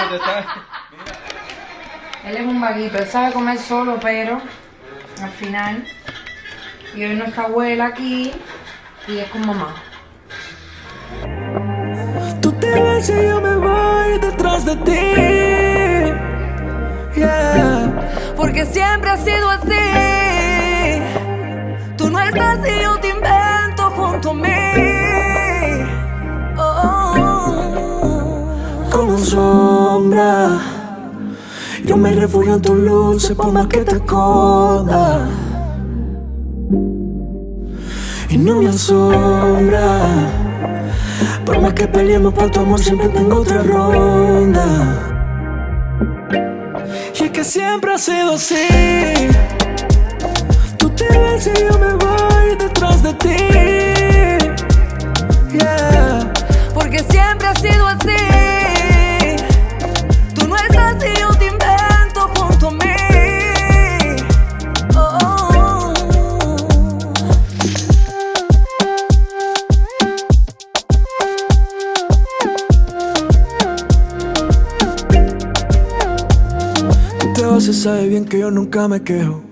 te está... Él es un vaguito, él sabe comer solo, pero al final, y hoy no está abuela aquí, y es con mamá. Tú te vas y yo me voy detrás de ti, yeah. Porque siempre ha sido así. Tú no estás y yo te invento junto a mí. Como sombra, yo me refugio en tu luz, por más que te esconda. Y no me asombra, por más que peleemos por tu amor, siempre tengo otra ronda. Y es que siempre ha sido así. Tú te vas y yo me voy detrás de ti, yeah. Porque siempre ha sido así. Tú no estás y yo te invento junto a mí. Tú te vas y sabes bien que yo nunca me quejo.